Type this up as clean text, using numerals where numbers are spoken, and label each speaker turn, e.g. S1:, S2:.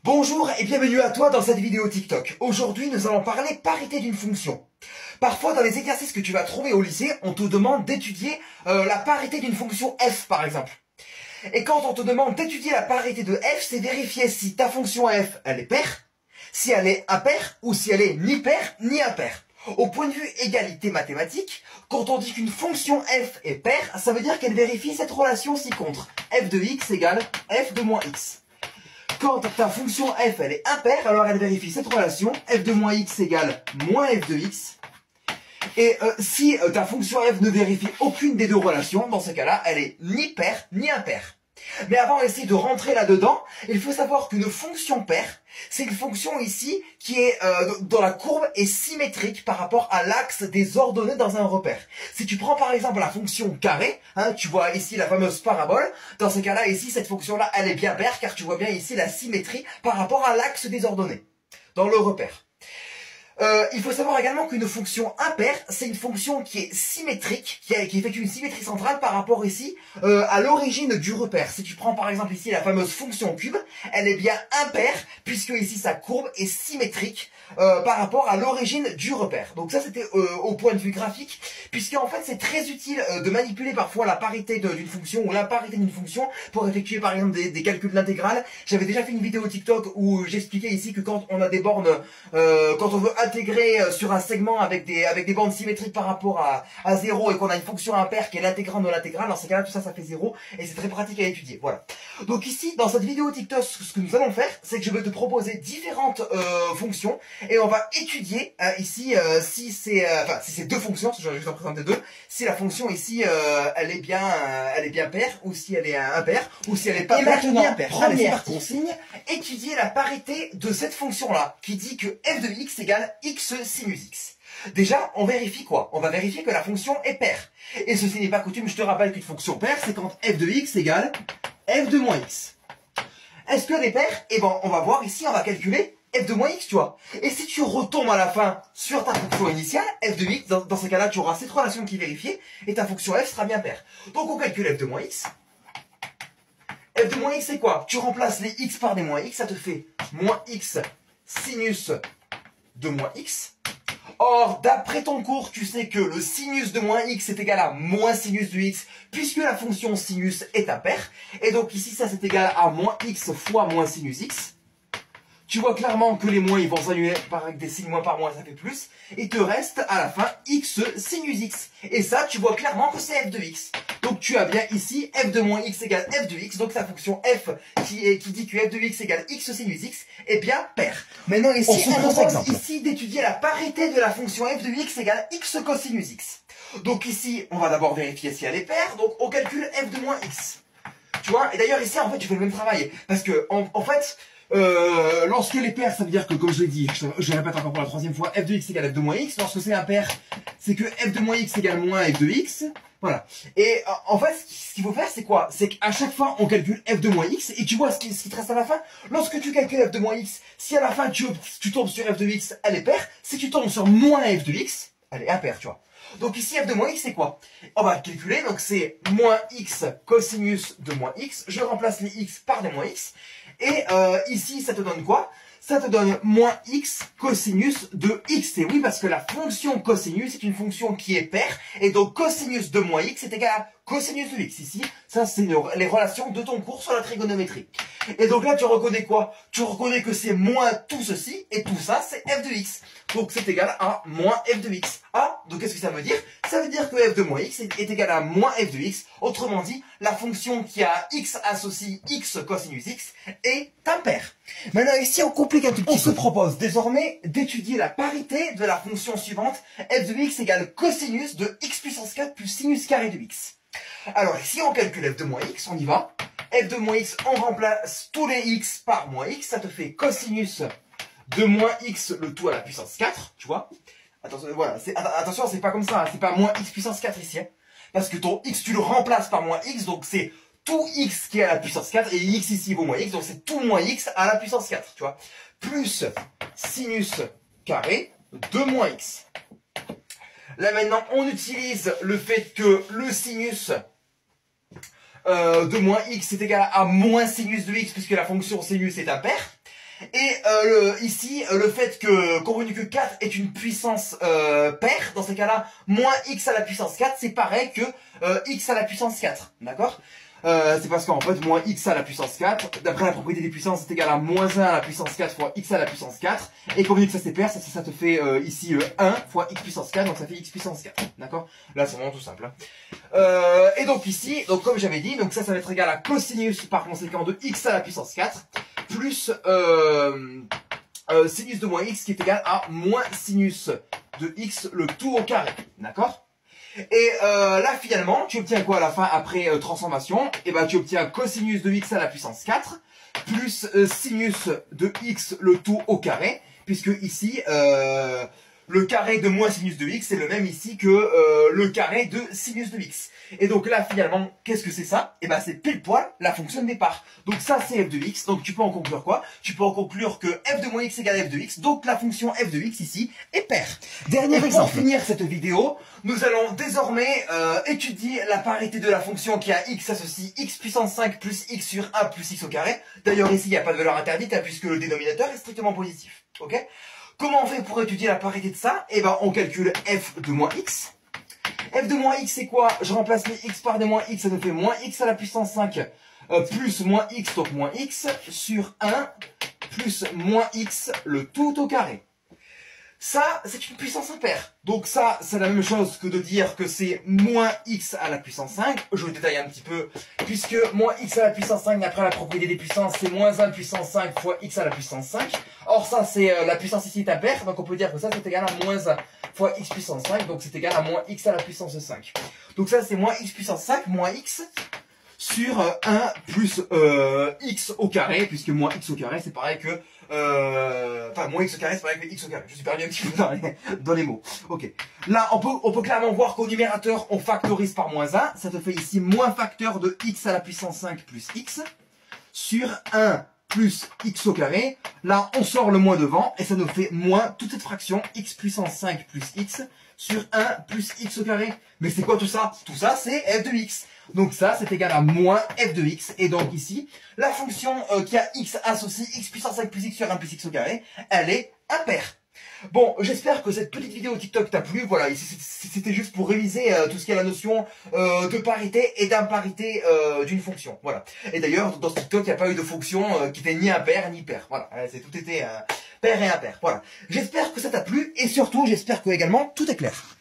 S1: Bonjour et bienvenue à toi dans cette vidéo TikTok. Aujourd'hui, nous allons parler parité d'une fonction. Parfois, dans les exercices que tu vas trouver au lycée, on te demande d'étudier la parité d'une fonction f, par exemple. Et quand on te demande d'étudier la parité de f, c'est vérifier si ta fonction f, elle est paire, si elle est impaire ou si elle est ni paire ni impaire. Au point de vue égalité mathématique, quand on dit qu'une fonction f est paire, ça veut dire qu'elle vérifie cette relation ci-contre. F de x égale f de moins x. Quand ta fonction f elle est impaire, alors elle vérifie cette relation, f de moins x égale moins f de x. Et si ta fonction f ne vérifie aucune des deux relations, dans ce cas-là, elle est ni paire ni impaire. Mais avant d'essayer de rentrer là-dedans, il faut savoir qu'une fonction paire, c'est une fonction ici qui est dans la courbe est symétrique par rapport à l'axe des ordonnées dans un repère. Si tu prends par exemple la fonction carré, hein, tu vois ici la fameuse parabole, dans ce cas-là ici cette fonction-là elle est bien paire car tu vois bien ici la symétrie par rapport à l'axe des ordonnées dans le repère. Il faut savoir également qu'une fonction impaire, c'est une fonction qui est symétrique, qui effectue une symétrie centrale par rapport ici à l'origine du repère. Si tu prends par exemple ici la fameuse fonction cube, elle est bien impaire puisque ici sa courbe est symétrique par rapport à l'origine du repère. Donc ça c'était au point de vue graphique, puisque en fait c'est très utile de manipuler parfois la parité d'une fonction ou l'imparité d'une fonction pour effectuer par exemple des calculs d'intégrale. J'avais déjà fait une vidéo TikTok où j'expliquais ici que quand on a des bornes, quand on veut intégrer sur un segment avec des bornes symétriques par rapport à 0 et qu'on a une fonction impaire qui est l'intégrand de l'intégrale, dans ces cas-là tout ça ça fait 0 et c'est très pratique à étudier. Voilà. Donc ici dans cette vidéo TikTok ce que nous allons faire c'est que je vais te proposer différentes fonctions et on va étudier ici si c'est si c'est deux fonctions, je vais t'en présenter deux, si la fonction ici elle est bien paire ou si elle est impaire ou si elle est pas paire ni impaire. Première consigne, étudier la parité de cette fonction là qui dit que f de x égale x sinus x. Déjà, on vérifie quoi? On va vérifier que la fonction est paire. Et ceci n'est pas coutume, je te rappelle qu'une fonction paire, c'est quand f de x égale f de moins x. Est-ce qu'elle est paire? Eh ben, on va voir ici, on va calculer f de moins x, tu vois. Et si tu retombes à la fin sur ta fonction initiale, f de x, dans ce cas-là, tu auras cette relation qui est vérifiée, et ta fonction f sera bien paire. Donc on calcule f de moins x. F de moins x, c'est quoi? Tu remplaces les x par des moins x, ça te fait moins x sinus de moins x. Or, d'après ton cours, tu sais que le sinus de moins x est égal à moins sinus de x, puisque la fonction sinus est impaire. Et donc ici, ça c'est égal à moins x fois moins sinus x. Tu vois clairement que les moins ils vont s'annuler avec des signes moins par moins, ça fait plus. Et te reste à la fin x sinus x. Et ça, tu vois clairement que c'est f de x. Donc tu as bien ici f de moins x égale f de x. Donc sa fonction f qui dit que f de x égale x sinus x est bien paire. Maintenant ici, on se propose ici d'étudier la parité de la fonction f de x égale x cosinus x. Donc ici, on va d'abord vérifier si elle est paire. Donc on calcule f de moins x. Tu vois, et d'ailleurs ici en fait tu fais le même travail. Parce que en fait... lorsque les paires, ça veut dire que, comme je l'ai dit, je répète encore pour la troisième fois, f de x égale f de moins x. Lorsque c'est impair, c'est que f de moins x égale moins f de x. Voilà. Et en fait, ce qu'il faut faire, c'est quoi? C'est qu'à chaque fois, on calcule f de moins x, et tu vois ce qui te reste à la fin. Lorsque tu calcules f de moins x, si à la fin tu tombes sur f de x, elle est paire. Si tu tombes sur moins f de x, elle est impaire, tu vois. Donc ici, f de moins x, c'est quoi? On va calculer, donc c'est moins x cosinus de moins x. Je remplace les x par des moins x. Et ici, ça te donne quoi? Ça te donne moins x cosinus de x. Et oui, parce que la fonction cosinus est une fonction qui est paire. Et donc cosinus de moins x est égal à cosinus de x. Ici, ça c'est les relations de ton cours sur la trigonométrie. Et donc là, tu reconnais quoi? Tu reconnais que c'est moins tout ceci, et tout ça, c'est f de x. Donc c'est égal à moins f de x. Ah, donc qu'est-ce que ça veut dire? Ça veut dire que f de moins x est égal à moins f de x. Autrement dit, la fonction qui a x associe x cosinus x est impaire. Maintenant ici, on complique un tout petit peu. On se propose désormais d'étudier la parité de la fonction suivante. F de x égale cosinus de x puissance 4 plus sinus carré de x. Alors ici, on calcule f de moins x, on y va. F de moins x, on remplace tous les x par moins x, ça te fait cosinus de moins x le tout à la puissance 4, tu vois. Attention, voilà, attention, c'est pas comme ça, hein, c'est pas moins x puissance 4 ici, hein, parce que ton x, tu le remplaces par moins x, donc c'est tout x qui est à la puissance 4, et x ici vaut moins x, donc c'est tout moins x à la puissance 4, tu vois. Plus sinus carré de moins x. Là maintenant, on utilise le fait que le sinus de moins x est égal à moins sinus de x, puisque la fonction sinus est impaire. Et ici, le fait que convenu que 4 est une puissance paire, dans ces cas-là, moins x à la puissance 4, c'est pareil que x à la puissance 4, d'accord? C'est parce qu'en fait, moins x à la puissance 4, d'après la propriété des puissances, c'est égal à moins 1 à la puissance 4 fois x à la puissance 4. Et convenu que ça c'est pair, ça te fait ici 1 fois x puissance 4, donc ça fait x puissance 4. D'accord? Là, c'est vraiment tout simple. Hein. Et donc ici, donc comme j'avais dit, donc ça va être égal à cosinus par conséquent de x à la puissance 4, plus sinus de moins x qui est égal à moins sinus de x le tout au carré. D'accord? Et là finalement, tu obtiens quoi à la fin après transformation? Et ben tu obtiens cosinus de x à la puissance 4 plus sinus de x le tout au carré, puisque ici le carré de moins sinus de x c'est le même ici que le carré de sinus de x. Et donc là finalement, qu'est-ce que c'est ça? Et ben c'est pile poil la fonction de départ. Donc ça c'est f de x, donc tu peux en conclure quoi? Tu peux en conclure que f de moins x égale f de x, donc la fonction f de x ici est paire. Dernier exemple. Pour finir cette vidéo, nous allons désormais étudier la parité de la fonction qui a x associe x puissance 5 plus x sur 1 plus x au carré. D'ailleurs ici il n'y a pas de valeur interdite hein, puisque le dénominateur est strictement positif. Ok? Comment on fait pour étudier la parité de ça? Eh ben on calcule f de moins x. F de moins x c'est quoi? Je remplace les x par des moins x, ça nous fait moins x à la puissance 5 plus moins x, donc moins x, sur 1 plus moins x, le tout au carré. Ça, c'est une puissance impaire. Donc ça, c'est la même chose que de dire que c'est moins x à la puissance 5. Je vous détaille un petit peu, puisque moins x à la puissance 5, d'après la propriété des puissances, c'est moins 1 puissance 5 fois x à la puissance 5. Or ça, c'est la puissance ici est impaire, donc on peut dire que ça, c'est égal à moins 1 fois x puissance 5, donc c'est égal à moins x à la puissance 5. Donc ça, c'est moins x puissance 5, moins x, sur 1 plus x au carré, puisque moins x au carré, c'est pareil que... Enfin, moins x au carré, c'est pareil que x au carré. Je suis perdu un petit peu dans les mots. Ok. Là, on peut clairement voir qu'au numérateur, on factorise par moins 1. Ça te fait ici moins facteur de x à la puissance 5 plus x, sur 1 plus x au carré. Là, on sort le moins devant, et ça nous fait moins toute cette fraction, x puissance 5 plus x, sur 1 plus x au carré. Mais c'est quoi tout ça? Tout ça, c'est f de x. Donc ça, c'est égal à moins f de x. Et donc ici, la fonction qui a x associe x puissance 5 plus x sur 1 plus x au carré, elle est impaire. Bon, j'espère que cette petite vidéo TikTok t'a plu. Voilà, c'était juste pour réviser tout ce qui est la notion de parité et d'imparité d'une fonction. Voilà. Et d'ailleurs, dans ce TikTok, il n'y a pas eu de fonction qui était ni impaire ni paire. Voilà, tout était paire et impaire. Voilà. J'espère que ça t'a plu et surtout, j'espère que également tout est clair.